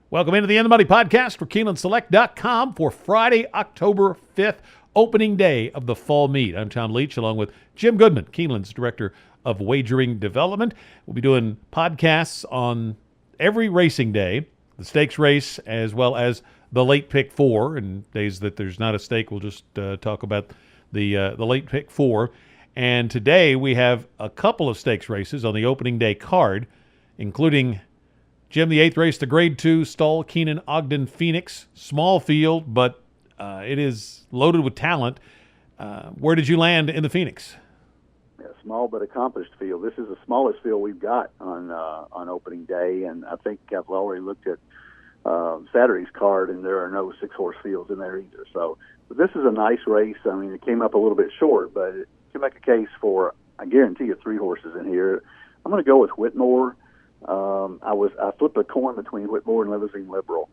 Welcome into the In the Money podcast for KeenelandSelect.com for Friday, October 5th, opening day of the fall meet. I'm Tom Leach along with Jim Goodman, Keeneland's Director of Wagering Development. We'll be doing podcasts on every racing day, the stakes race as well as the late pick four. And days that there's not a stake, we'll just talk about the late pick four. And today we have a couple of stakes races on the opening day card, including Jim, the eighth race, the Grade 2 stall, Keenan Ogden Phoenix. Small field, but it is loaded with talent. Where did you land in the Phoenix? Yeah, small but accomplished field. This is the smallest field we've got on opening day, and I think I've already looked at Saturday's card, and there are no six-horse fields in there either. So but this is a nice race. I mean, it came up a little bit short, but it can make a case for, I guarantee you, three horses in here. I'm going to go with Whitmore. I flipped a coin between Whitmore and Limousine Liberal.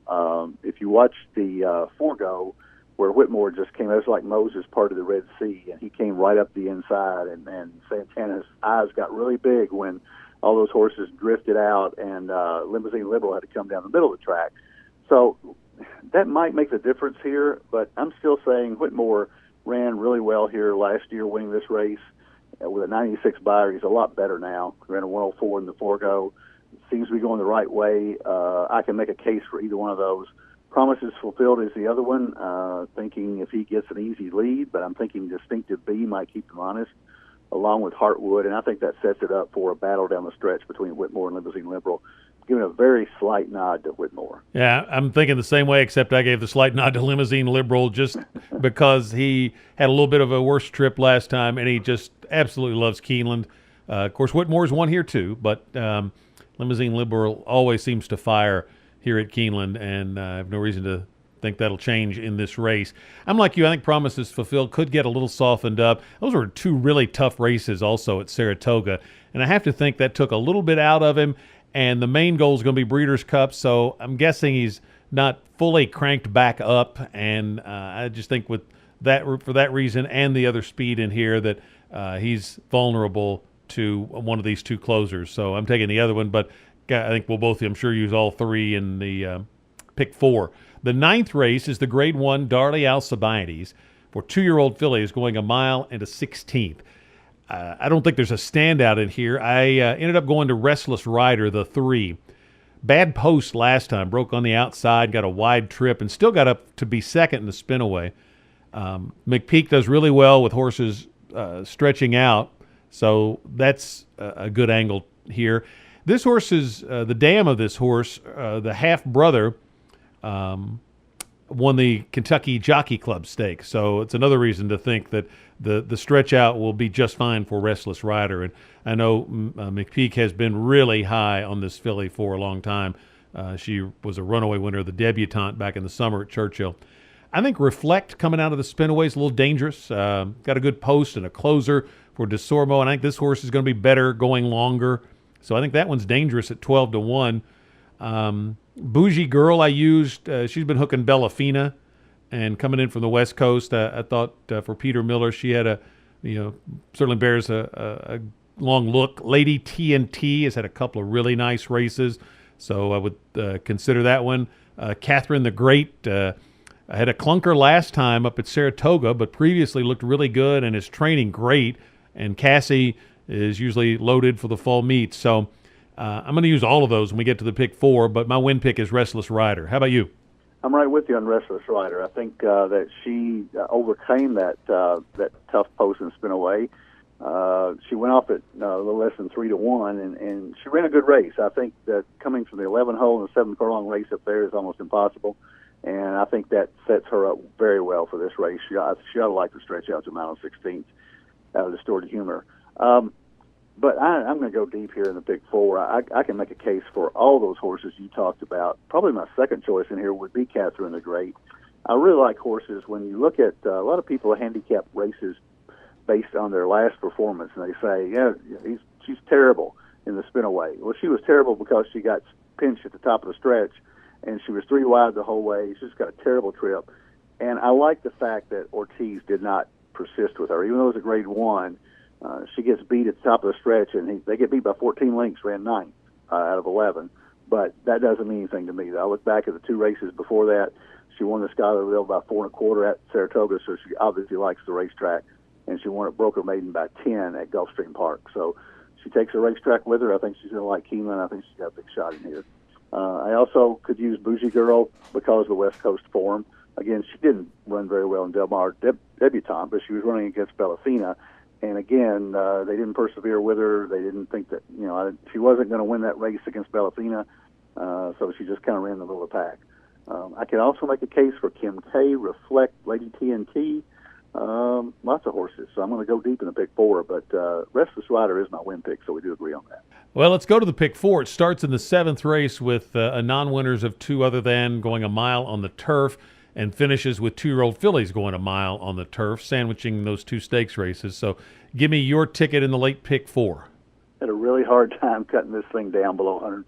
If you watch the forego, where Whitmore just came, it was like Moses parted the Red Sea, and he came right up the inside, and Santana's eyes got really big when all those horses drifted out, and Limousine Liberal had to come down the middle of the track. So that might make the difference here, but I'm still saying Whitmore ran really well here last year, winning this race with a 96 buyer. He's a lot better now. Ran a 104 in the forego. Seems to be going the right way. I can make a case for either one of those. Promises Fulfilled is the other one, thinking if he gets an easy lead, but I'm thinking Distinctive B might keep him honest, along with Heartwood, and I think that sets it up for a battle down the stretch between Whitmore and Limousine Liberal, giving a very slight nod to Whitmore. Yeah, I'm thinking the same way, except I gave the slight nod to Limousine Liberal just because he had a little bit of a worse trip last time, and he just absolutely loves Keeneland. Of course, Whitmore's won here too, but Limousine Liberal always seems to fire here at Keeneland, and I have no reason to think that'll change in this race. I'm like you. I think Promises Fulfilled could get a little softened up. Those were two really tough races also at Saratoga, and I have to think that took a little bit out of him, and the main goal is going to be Breeders' Cup, so I'm guessing he's not fully cranked back up, and I just think with that, for that reason and the other speed in here, that he's vulnerable to one of these two closers. So I'm taking the other one, but I think we'll both, I'm sure, use all three in the pick four. The ninth race is the Grade 1 Darley Alcibiades for 2-year-old fillies going a mile and a 16th. I don't think there's a standout in here. I ended up going to Restless Rider, the 3. Bad post last time, broke on the outside, got a wide trip, and still got up to be second in the spin-away. McPeak does really well with horses stretching out, so that's a good angle here. This horse is, the dam of this horse, the half-brother, won the Kentucky Jockey Club Stakes. So it's another reason to think that the stretch out will be just fine for Restless Rider. And I know McPeak has been really high on this filly for a long time. She was a runaway winner of the debutante back in the summer at Churchill. I think Reflect coming out of the spinaway is a little dangerous. Got a good post and a closer for DeSormo, and I think this horse is going to be better going longer. So I think that one's dangerous at 12-1. Bougie Girl I used. She's been hooking Bellafina, and coming in from the West Coast, I thought for Peter Miller she had certainly bears a long look. Lady TNT has had a couple of really nice races, so I would consider that one. Catherine the Great. I had a clunker last time up at Saratoga, but previously looked really good and is training great. And Cassie is usually loaded for the fall meet. So I'm going to use all of those when we get to the pick four, but my win pick is Restless Rider. How about you? I'm right with you on Restless Rider. I think that she overcame that tough post and spin away. She went off at a little less than 3-1, and she ran a good race. I think that coming from the 11 hole and the 7 furlong race up there is almost impossible, and I think that sets her up very well for this race. She ought to like to stretch out to mile 16th out of Distorted Humor. But I'm going to go deep here in the pick four. I can make a case for all those horses you talked about. Probably my second choice in here would be Catherine the Great. I really like horses. When you look at a lot of people handicap races based on their last performance, and they say, yeah, she's terrible in the spinaway. Well, she was terrible because she got pinched at the top of the stretch, and she was 3 wide the whole way. She's just got a terrible trip. And I like the fact that Ortiz did not persist with her, even though it was a Grade 1. She gets beat at the top of the stretch, and they get beat by 14 lengths, ran 9th out of 11. but that doesn't mean anything to me. I look back at the 2 races before that. She won the Schuylerville by 4 1/4 at Saratoga, so she obviously likes the racetrack, and she won at Broker Maiden by 10 at Gulfstream Park. So she takes her racetrack with her. I think she's going to like Keeneland. I think she's got a big shot in here. I also could use Bougie Girl because of the West Coast form. Again, she didn't run very well in Del Mar debutante, but she was running against Bellafina. And again, they didn't persevere with her. They didn't think that, she wasn't going to win that race against Bellafina, so she just kind of ran in the middle of the pack. I can also make a case for Kim K, Reflect, Lady TNT, lots of horses. So I'm going to go deep in the pick 4, but Restless Rider is my win pick, so we do agree on that. Well, let's go to the pick 4. It starts in the 7th race with a non-winners of 2 other than going a mile on the turf, and finishes with 2-year-old fillies going a mile on the turf, sandwiching those 2 stakes races. So give me your ticket in the late pick 4. Had a really hard time cutting this thing down below $150.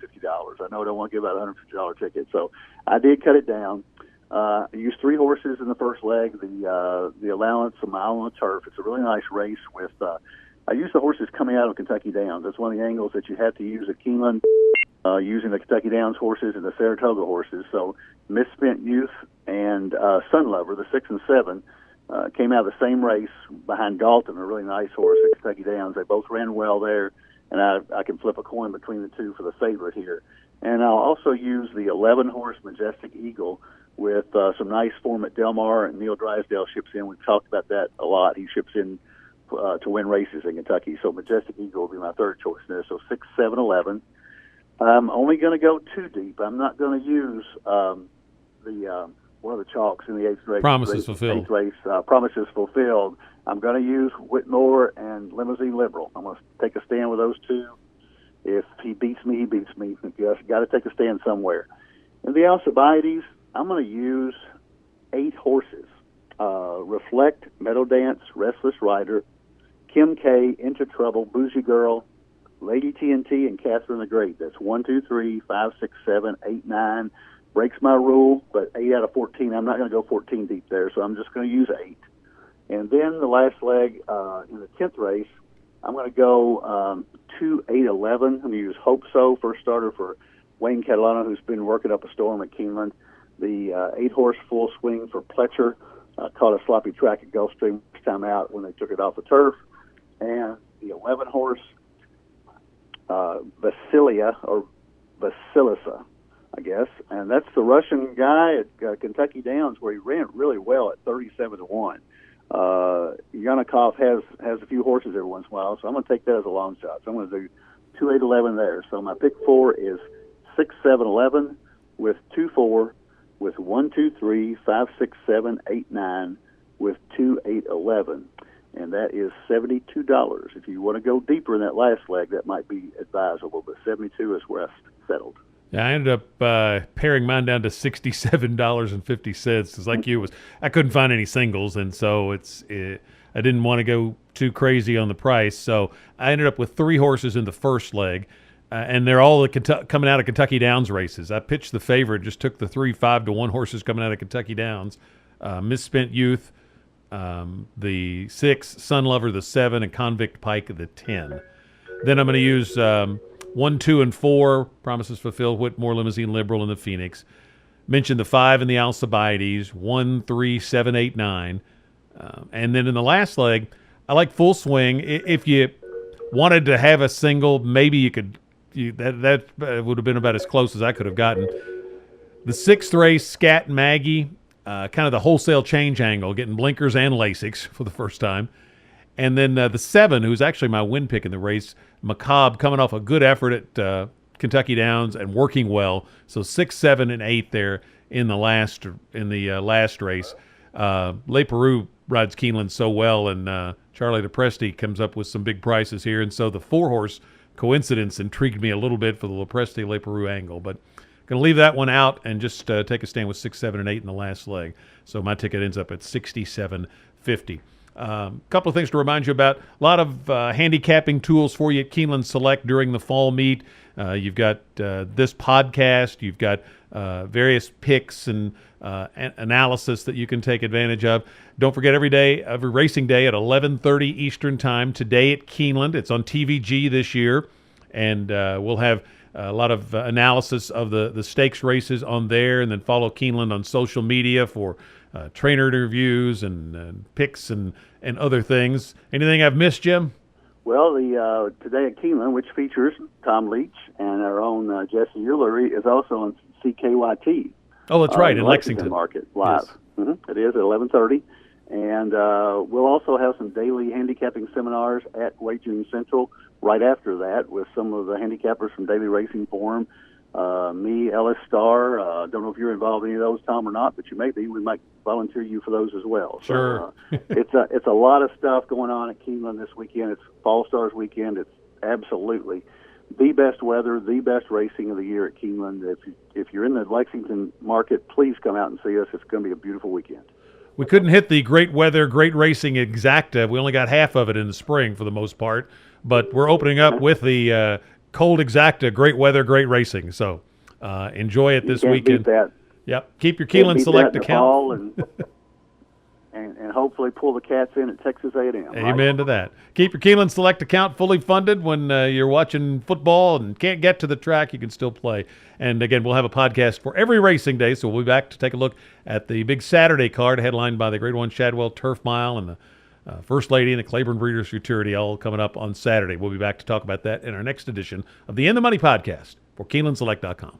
I know I don't want to give out a $150 ticket, so I did cut it down. I used 3 horses in the first leg. The allowance, a mile on the turf. It's a really nice race with. I used the horses coming out of Kentucky Downs. That's one of the angles that you have to use at Keeneland, using the Kentucky Downs horses and the Saratoga horses. So Misspent Youth and Sun Lover, the 6 and 7, came out of the same race behind Galton, a really nice horse at Kentucky Downs. They both ran well there, and I can flip a coin between the 2 for the favorite here. And I'll also use the 11-horse Majestic Eagle with some nice form at Del Mar, and Neil Drysdale ships in. We've talked about that a lot. He ships in to win races in Kentucky. So Majestic Eagle will be my 3rd choice there. So 6, 7, 11. I'm only going to go 2 deep. I'm not going to use the one of the chalks in the 8th race. Promises Fulfilled. 8th race, Promises Fulfilled. I'm going to use Whitmore and Limousine Liberal. I'm going to take a stand with those 2. If he beats me, he beats me. You got to take a stand somewhere. In the Alcibiades, I'm going to use 8 horses. Reflect, Meadow Dance, Restless Rider, Kim K, Into Trouble, Bougie Girl, Lady TNT, and Catherine the Great. That's 1, 2, 3, 5, 6, 7, 8, 9. Breaks my rule, but 8 out of 14. I'm not going to go 14 deep there, so I'm just going to use 8. And then the last leg in the 10th race, I'm going to go 2, 8, 11. I'm going to use Hope So, first starter for Wayne Catalano, who's been working up a storm at Keeneland. The 8-horse Full Swing for Pletcher. Caught a sloppy track at Gulfstream first time out when they took it off the turf. And the 11-horse Basilia, or Basilissa, I guess. And that's the Russian guy at Kentucky Downs, where he ran really well at 37-1. Yanikov has a few horses every once in a while, so I'm going to take that as a long shot. So I'm going to do 2, 8, 11 there. So my pick 4 is 6, 7, 11 with 2, 4 with 1, 2, 3, 5, 6, 7, 8, 9 with 2, 8, 11. And that is $72. If you want to go deeper in that last leg, that might be advisable, but 72 is where I settled. Yeah, I ended up paring mine down to $67.50 because, like you, I couldn't find any singles, and so I didn't want to go too crazy on the price. So I ended up with 3 horses in the first leg, and they're all coming out of Kentucky Downs races. I pitched the favorite, just took the 3 5-1 horses coming out of Kentucky Downs. Misspent Youth, the 6, Sun Lover, the 7, and Convict Pike, the 10. Then I'm going to use 1, 2, and 4, Promises Fulfilled, Whitmore, Limousine Liberal, and the Phoenix. Mentioned the 5 in the Alcibiades, 1, 3, 7, 8, 9. And then in the last leg, I like Full Swing. If you wanted to have a single, maybe you could. That would have been about as close as I could have gotten. The 6th race, Scat Maggie, kind of the wholesale change angle, getting blinkers and Lasix for the first time. And then the 7, who's actually my win pick in the race, Macabre, coming off a good effort at Kentucky Downs and working well. So 6, 7, and 8 there in the last race. Le Peru rides Keeneland so well, and Charlie DePresti comes up with some big prices here. And so the 4-horse Coincidence intrigued me a little bit for the Lepresti Le Peru angle, but going to leave that one out and just take a stand with 6, 7, and 8 in the last leg. So my ticket ends up at $67.50. Couple of things to remind you about. A lot of handicapping tools for you at Keeneland Select during the fall meet. You've got this podcast. You've got various picks and analysis that you can take advantage of. Don't forget every racing day at 11:30 Eastern Time. Today at Keeneland. It's on TVG this year. And we'll have a lot of analysis of the stakes races on there, and then follow Keeneland on social media for trainer interviews and picks and other things. Anything I've missed, Jim? Well, the Today at Keeneland, which features Tom Leach and our own Jesse Eulery, is also on CKYT. Oh, that's right, in Lexington Market live. Yes. Mm-hmm. It is at 11:30, and we'll also have some daily handicapping seminars at Wagering Central right after that with some of the handicappers from Daily Racing Forum. Me, Ellis Starr. Don't know if you're involved in any of those, Tom, or not, but you may be. We might volunteer you for those as well. Sure. So, it's a lot of stuff going on at Keeneland this weekend. It's Fall Stars weekend. It's absolutely the best weather, the best racing of the year at Keeneland. If you're in the Lexington market, please come out and see us. It's going to be a beautiful weekend. We couldn't hit the great weather, great racing exacta. We only got half of it in the spring for the most part, but we're opening up with the cold exacta, great weather, great racing. So enjoy it this weekend. Beat that. Yep. Keep your Keeneland Select account. And hopefully pull the Cats in at Texas A&M. Amen to that. Keep your Keeneland Select account fully funded when you're watching football and can't get to the track. You can still play. And again, we'll have a podcast for every racing day, so we'll be back to take a look at the big Saturday card headlined by the Grade 1 Shadwell Turf Mile and the First Lady and the Claiborne Breeders' Futurity, all coming up on Saturday. We'll be back to talk about that in our next edition of the In the Money podcast for KeenelandSelect.com.